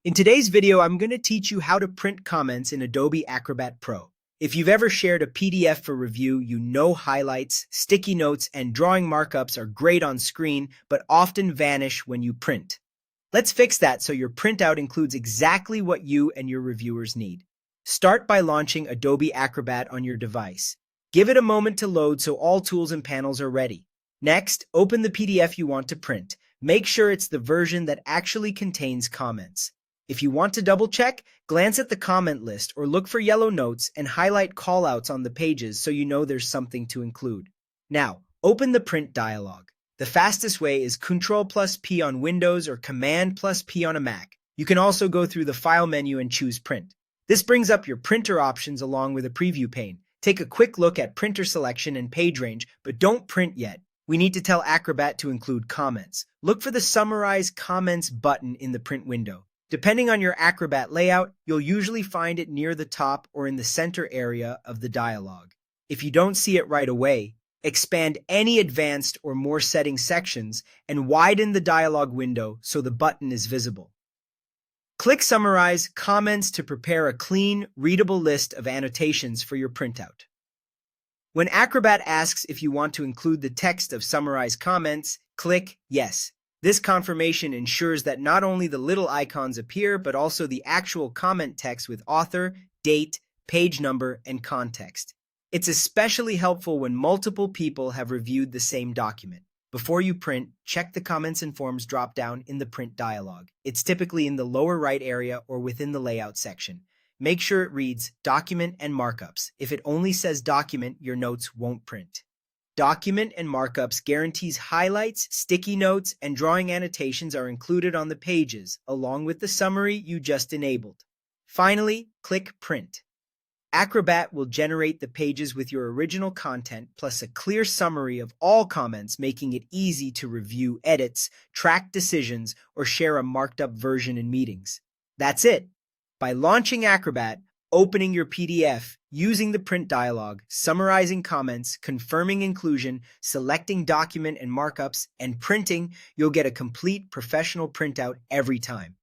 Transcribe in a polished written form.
In today's video, I'm going to teach you how to print comments in Adobe Acrobat Pro. If you've ever shared a PDF for review, you know highlights, sticky notes, and drawing markups are great on screen, but often vanish when you print. Let's fix that so your printout includes exactly what you and your reviewers need. Start by launching Adobe Acrobat on your device. Give it a moment to load so all tools and panels are ready. Next, open the PDF you want to print. Make sure it's the version that actually contains comments. If you want to double-check, glance at the comment list or look for yellow notes and highlight callouts on the pages so you know there's something to include. Now, open the print dialog. The fastest way is Ctrl+P on Windows or Command+P on a Mac. You can also go through the File menu and choose Print. This brings up your printer options along with a preview pane. Take a quick look at printer selection and page range, but don't print yet. We need to tell Acrobat to include comments. Look for the Summarize Comments button in the print window. Depending on your Acrobat layout, you'll usually find it near the top or in the center area of the dialog. If you don't see it right away, expand any advanced or more setting sections and widen the dialog window so the button is visible. Click Summarize Comments to prepare a clean, readable list of annotations for your printout. When Acrobat asks if you want to include the text of Summarize Comments, click Yes. This confirmation ensures that not only the little icons appear, but also the actual comment text with author, date, page number, and context. It's especially helpful when multiple people have reviewed the same document. Before you print, check the Comments and Forms drop-down in the print dialog. It's typically in the lower right area or within the Layout section. Make sure it reads Document and Markups. If it only says Document, your notes won't print. Document and Markups guarantees highlights, sticky notes, and drawing annotations are included on the pages, along with the summary you just enabled. Finally, click Print. Acrobat will generate the pages with your original content plus a clear summary of all comments, making it easy to review edits, track decisions, or share a marked up version in meetings. That's it. By launching Acrobat, opening your PDF, using the print dialog, summarizing comments, confirming inclusion, selecting document and markups, and printing, you'll get a complete professional printout every time.